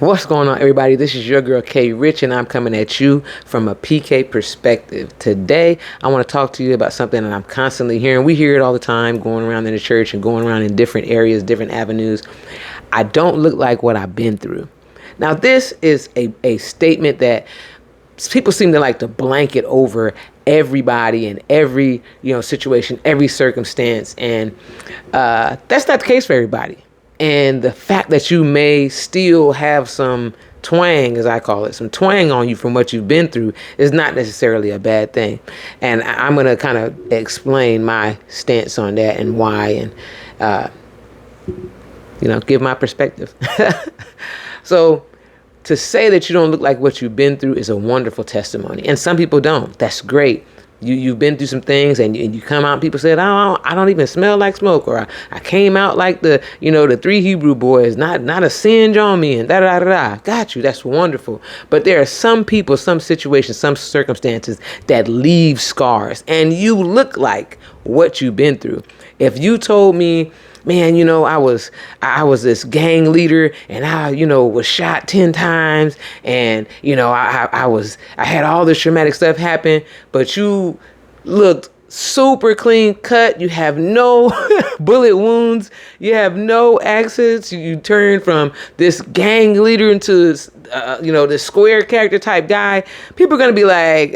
What's going on, everybody? This is your girl K Rich, and I'm coming at you from a PK perspective. Today, I want to talk to you about something that I'm constantly hearing. We hear it all the time, going around in the church and going around in different areas, different avenues. I don't look like what I've been through. Now, this is a statement that people seem to like to blanket over everybody and every situation, every circumstance, and that's not the case for everybody. And the fact that you may still have some twang, as I call it, some twang on you from what you've been through is not necessarily a bad thing. And I'm going to kind of explain my stance on that and why, and, give my perspective. So to say that you don't look like what you've been through is a wonderful testimony. And some people don't. That's great. You've been through some things and you come out and people said, I don't even smell like smoke, or I came out like the three Hebrew boys, not a singe on me, and da-da-da-da. Got you. That's wonderful. But there are some people, some situations, some circumstances that leave scars, and you look like what you've been through. If you told me, man, I was this gang leader and I was shot 10 times and, I had all this traumatic stuff happen, but you looked super clean cut. You have no bullet wounds. You have no accidents. You turned from this gang leader into, this square character type guy. People are going to be like,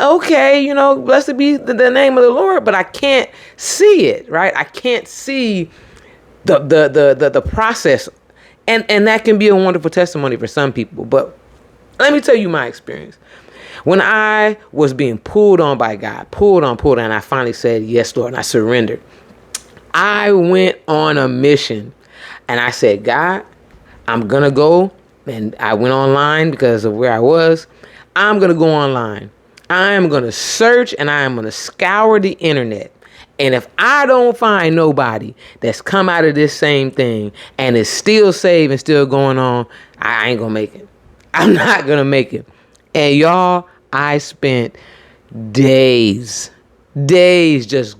okay, blessed be the name of the Lord, but I can't see it, right? I can't see the process. And that can be a wonderful testimony for some people. But let me tell you my experience. When I was being pulled on by God, pulled on, and I finally said, yes, Lord, and I surrendered. I went on a mission and I said, God, I'm going to go. And I went online because of where I was. I'm going to go online. I am going to search and I am going to scour the internet. And if I don't find nobody that's come out of this same thing and is still saved and still going on, I ain't going to make it. I'm not going to make it. And y'all, I spent days just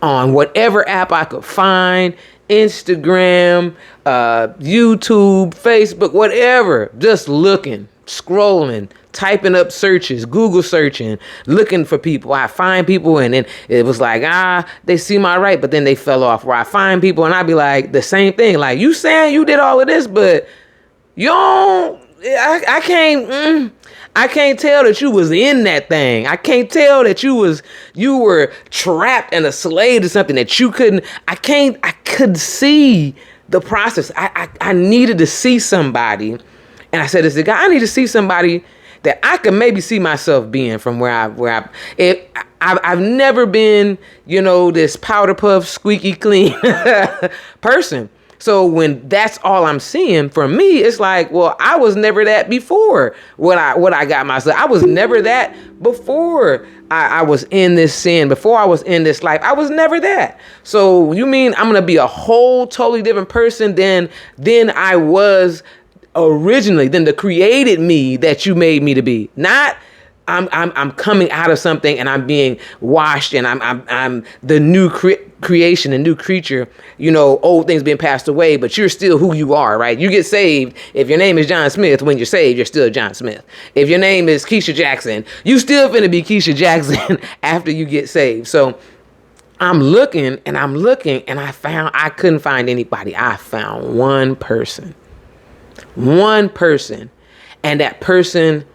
on whatever app I could find, Instagram, YouTube, Facebook, whatever, just looking, scrolling, typing up searches, Google searching, looking for people. I find people and then it was like, they see my right, but then they fell off. Where I find people and I'd be like, the same thing. Like, you saying you did all of this, but you don't, I can't tell that you was in that thing. I can't tell that you were trapped and a slave to something that you couldn't. I could see the process. I needed to see somebody. And I said this to God, I need to see somebody that I could maybe see myself being from I've never been, this powder puff, squeaky clean person. So when that's all I'm seeing, for me, it's like, well, I was never that before what I got myself. I was never that before I was in this sin, before I was in this life. I was never that. So you mean I'm going to be a whole totally different person than I was originally, than the created me that you made me to be? Not I'm coming out of something and I'm being washed and I'm the new creation, a new creature, old things being passed away, but you're still who you are, right? You get saved. If your name is John Smith, when you're saved, you're still John Smith. If your name is Keisha Jackson, you still finna be Keisha Jackson after you get saved. So I'm looking and I couldn't find anybody. I found one person. And that person,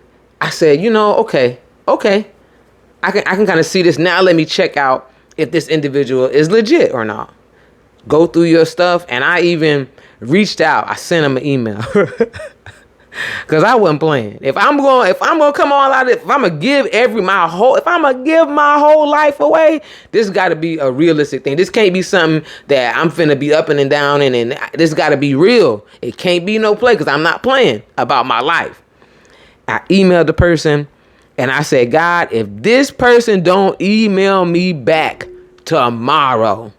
I said, okay. I can kind of see this now. Let me check out if this individual is legit or not. Go through your stuff. And I even reached out. I sent him an email because I wasn't playing. If I'm going to come all out, if I'm going to give my whole life away, this got to be a realistic thing. This can't be something that I'm finna be up and down and this got to be real. It can't be no play because I'm not playing about my life. I emailed the person and I said, God, if this person don't email me back tomorrow,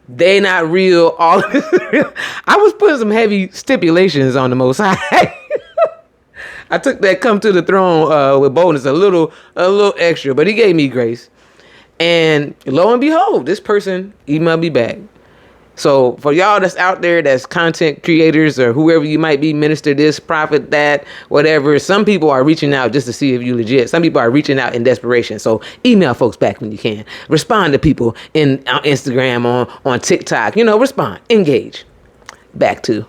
they not real. All of this is real. I was putting some heavy stipulations on the Most High. I took that come to the throne with boldness a little extra, but he gave me grace. And lo and behold, this person emailed me back. So for y'all that's out there, that's content creators or whoever you might be, minister this, prophet that, whatever, some people are reaching out just to see if you legit. Some people are reaching out in desperation. So email folks back when you can. Respond to people on Instagram, on TikTok, respond, engage. Back to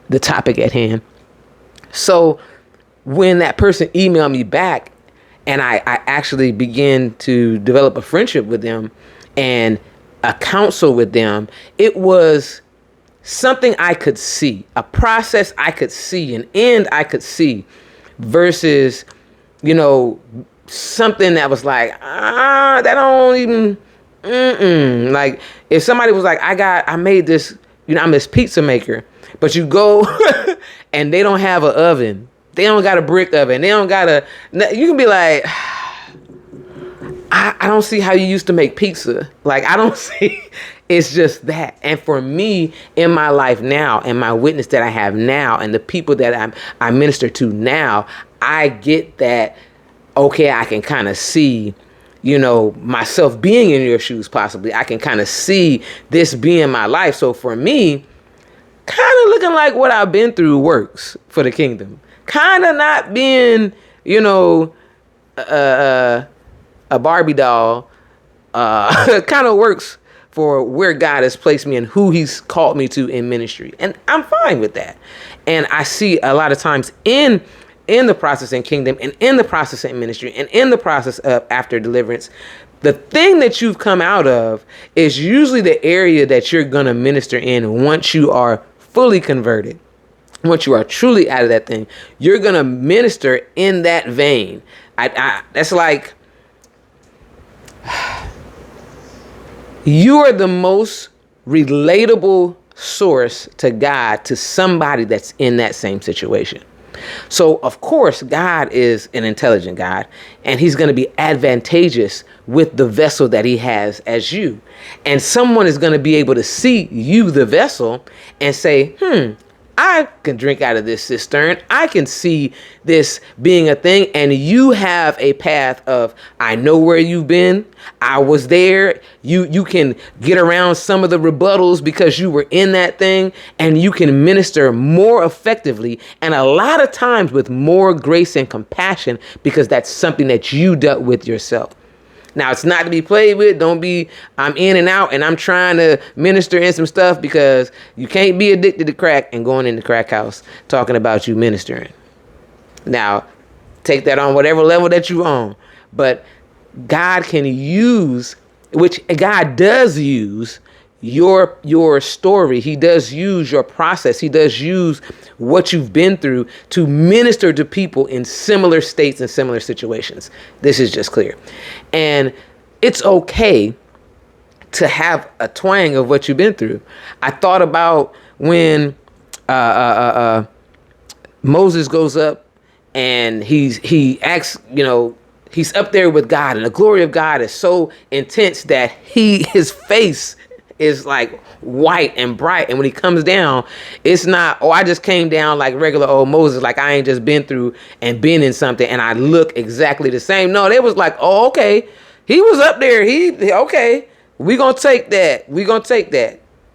the topic at hand. So when that person emailed me back and I actually began to develop a friendship with them and a counsel with them, it was something I could see, a process I could see, an end I could see, versus, something that was like, that don't even, like if somebody was like, I made this, I'm this pizza maker, but you go and they don't have an oven. They don't got a brick oven. They don't got you can be like, I don't see how you used to make pizza. Like, I don't see, it's just that. And for me in my life now and my witness that I have now and the people that I minister to now, I get that, okay, I can kind of see, myself being in your shoes possibly. I can kind of see this being my life. So for me, kind of looking like what I've been through works for the kingdom. Kind of not being, a Barbie doll, kind of works for where God has placed me and who he's called me to in ministry. And I'm fine with that. And I see a lot of times in the process in kingdom and in the process in ministry and in the process of after deliverance, the thing that you've come out of is usually the area that you're going to minister in once you are fully converted. Once you are truly out of that thing, you're going to minister in that vein. That's like, you are the most relatable source to God, to somebody that's in that same situation. So, of course, God is an intelligent God, and he's going to be advantageous with the vessel that he has as you. And someone is going to be able to see you, the vessel, and say, I can drink out of this cistern. I can see this being a thing. And you have a path of, I know where you've been. I was there. You can get around some of the rebuttals because you were in that thing, and you can minister more effectively and a lot of times with more grace and compassion because that's something that you dealt with yourself. Now, it's not to be played with. Don't be, I'm in and out and I'm trying to minister in some stuff, because you can't be addicted to crack and going in the crack house talking about you ministering. Now, take that on whatever level that you're on. But God can use, which God does use, your story. He does use your process. He does use what you've been through to minister to people in similar states and similar situations. This is just clear. And it's okay to have a twang of what you've been through. I thought about when Moses goes up and he acts, he's up there with God, and the glory of God is so intense that his face is like white and bright. And when he comes down, it's not, I just came down like regular old Moses, like I ain't just been through and been in something and I look exactly the same. No, they was like, okay, he was up there. Okay, we gonna take that.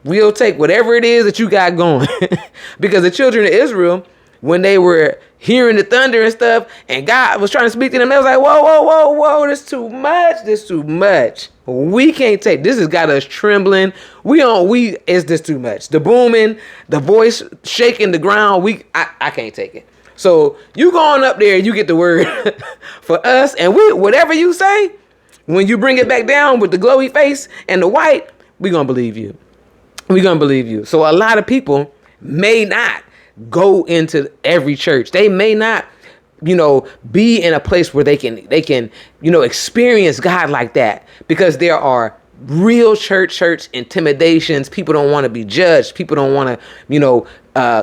We'll take whatever it is that you got going. Because the children of Israel, when they were hearing the thunder and stuff, and God was trying to speak to them, they was like, whoa, this too much. We can't take this. Has got us trembling. Is this too much? The booming, the voice shaking the ground. I can't take it. So you going up there, you get the word for us, and whatever you say, when you bring it back down with the glowy face and the white, we're gonna believe you. So a lot of people may not go into every church. They may not, be in a place where they can, experience God like that, because there are real church intimidations. People don't want to be judged. People don't want to,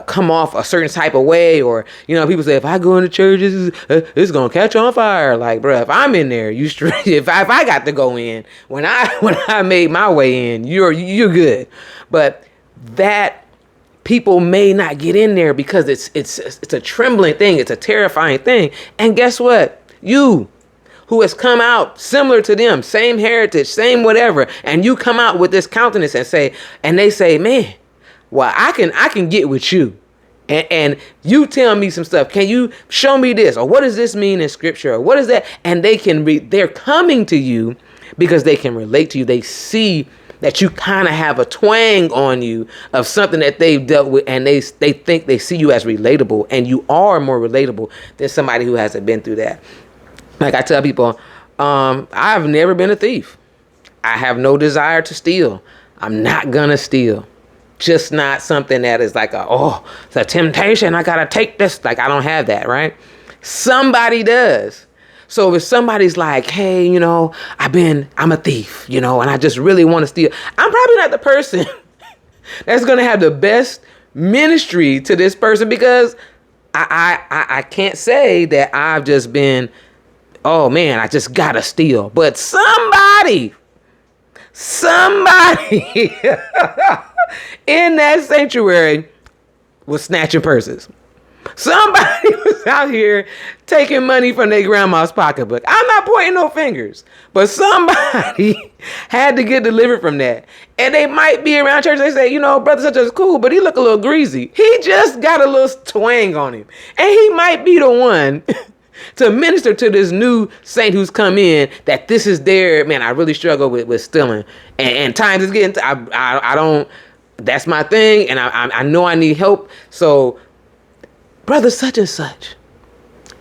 come off a certain type of way, or, people say, if I go into churches, it's going to catch on fire. Like, bro, if I'm in there, you straight, if I got to go in, when I made my way in, you're good. But that, people may not get in there because it's a trembling thing. It's a terrifying thing. And guess what? You, who has come out similar to them, same heritage, same whatever, and you come out with this countenance and they say, man, well, I can get with you. And you tell me some stuff. Can you show me this? Or what does this mean in scripture? Or what is that? And they're coming to you because they can relate to you. They see that you kind of have a twang on you of something that they've dealt with, and they think they see you as relatable, and you are more relatable than somebody who hasn't been through that. Like I tell people, I've never been a thief. I have no desire to steal. I'm not gonna steal. Just not something that is like it's a temptation. I gotta take this. Like, I don't have that, right? Somebody does. So if somebody's like, hey, I'm a thief, and I just really want to steal, I'm probably not the person that's going to have the best ministry to this person, because I can't say that I've just been, oh man, I just got to steal. But somebody in that sanctuary was snatching purses. Somebody was out here taking money from their grandma's pocketbook. I'm not pointing no fingers, but somebody had to get delivered from that. And they might be around church. They say, brother such as cool, but he look a little greasy. He just got a little twang on him. And he might be the one to minister to this new saint who's come in, that this is their, man, I really struggle with stealing. And times is getting, I don't, that's my thing. And I know I need help. So brother such and such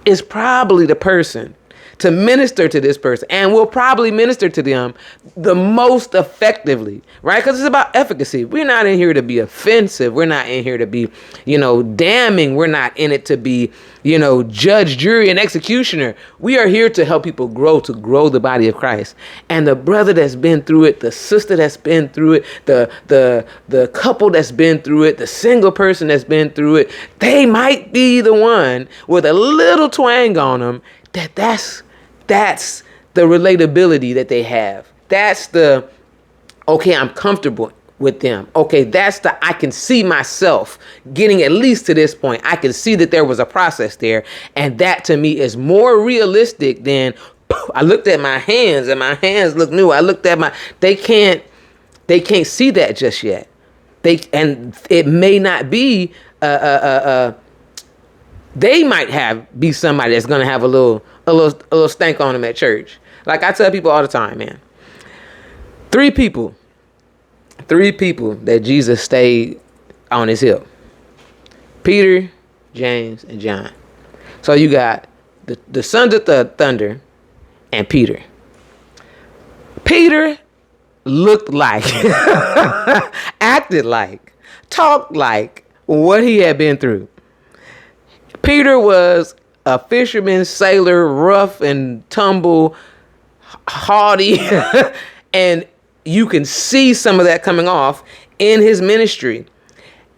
is probably the person to minister to this person, and will probably minister to them the most effectively, right? Because it's about efficacy. We're not in here to be offensive. We're not in here to be, damning. We're not in it to be, judge, jury, and executioner. We are here to help people grow the body of Christ. And the brother that's been through it, the sister that's been through it, the couple that's been through it, the single person that's been through it, they might be the one with a little twang on them. That's the relatability that they have. That's the, okay, I'm comfortable with them. Okay, that's the, I can see myself getting at least to this point. I can see that there was a process there. And that to me is more realistic than, I looked at my hands and my hands look new. I looked at they can't see that just yet. And it may not be, they might be somebody that's going to have a little stank on them at church. Like I tell people all the time, man, three people that Jesus stayed on his hip: Peter, James, and John. So you got the sons of the thunder and Peter. Peter looked like, acted like, talked like what he had been through. Peter was a fisherman, sailor, rough and tumble, haughty, and you can see some of that coming off in his ministry.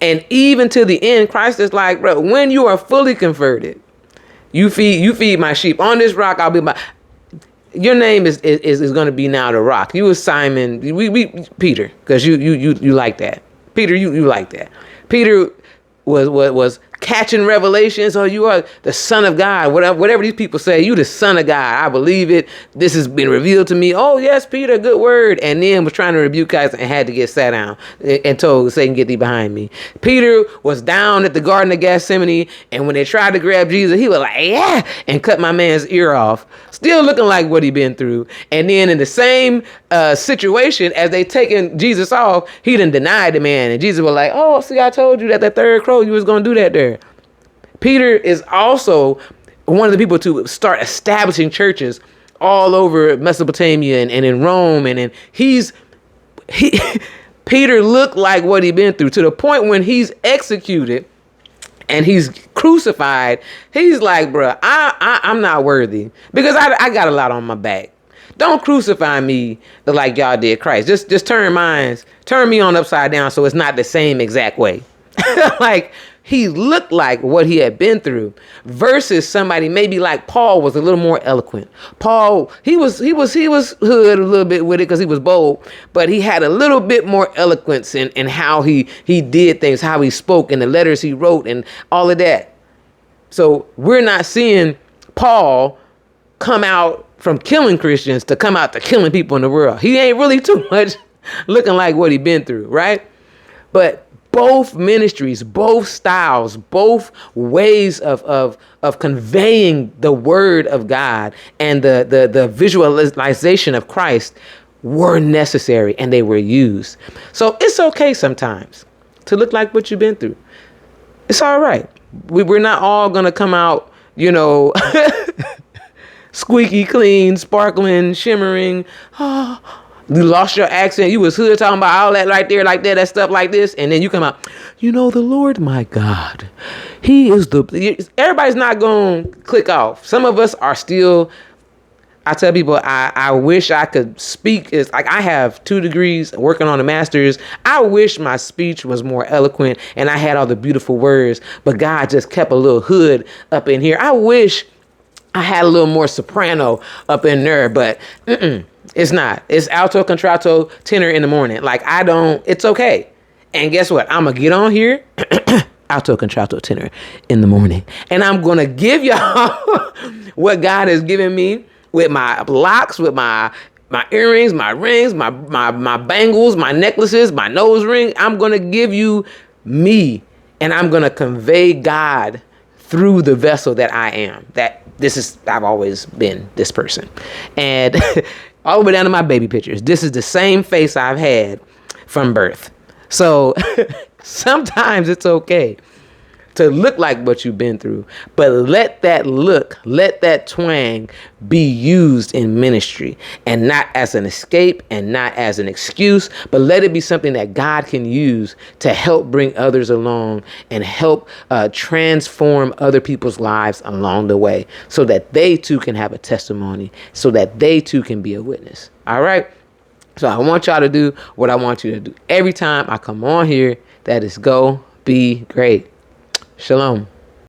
And even to the end, Christ is like, bro, when you are fully converted, you feed my sheep. On this rock, I'll be your name is going to be now the rock. You was Simon, Peter, because you like that. Peter, you like that. Peter was catching revelations. Oh, you are the Son of God. Whatever these people say, you the Son of God. I believe it. This has been revealed to me. Oh, yes, Peter, good word. And then was trying to rebuke guys and had to get sat down and told, Satan, get thee behind me. Peter was down at the Garden of Gethsemane, and when they tried to grab Jesus, he was like, yeah, and cut my man's ear off. Still looking like what he been through. And then in the same situation, as they taking Jesus off, he done denied the man. And Jesus was like, oh, see, I told you that third crow, you was going to do that there. Peter is also one of the people to start establishing churches all over Mesopotamia and in Rome. And Peter looked like what he'd been through, to the point when he's executed and he's crucified. He's like, bruh, I'm not worthy, because I got a lot on my back. Don't crucify me like y'all did Christ. Just turn me on upside down so it's not the same exact way. Like, he looked like what he had been through, versus somebody maybe like Paul was a little more eloquent. Paul, he was hood a little bit with it because he was bold, but he had a little bit more eloquence in how he did things, how he spoke, and the letters he wrote and all of that. So we're not seeing Paul come out from killing Christians to come out to killing people in the world. He ain't really too much looking like what he been through, right? But both ministries, both styles, both ways of conveying the word of God and the visualization of Christ were necessary, and they were used. So it's okay sometimes to look like what you've been through. It's all right. We're not all going to come out, squeaky clean, sparkling, shimmering. Oh, you lost your accent. You was hood talking about all that right there, like that stuff like this. And then you come out, the Lord, my God, he is everybody's not going to click off. Some of us are still, I tell people, I wish I could speak. It's like I have 2 degrees working on a master's. I wish my speech was more eloquent and I had all the beautiful words, but God just kept a little hood up in here. I wish I had a little more soprano up in there, but it's not. It's alto, contralto, tenor in the morning. It's okay. And guess what? I'm going to get on here, alto, contralto, tenor in the morning. And I'm going to give y'all what God has given me with my locks, with my earrings, my rings, my bangles, my necklaces, my nose ring. I'm going to give you me, and I'm going to convey God through the vessel that I am. I've always been this person. And all the way down to my baby pictures. This is the same face I've had from birth. So sometimes it's okay to look like what you've been through, but let that twang be used in ministry, and not as an escape and not as an excuse, but let it be something that God can use to help bring others along and help transform other people's lives along the way, so that they too can have a testimony, so that they too can be a witness. All right. So I want y'all to do what I want you to do every time I come on here. That is go be great. Shalom.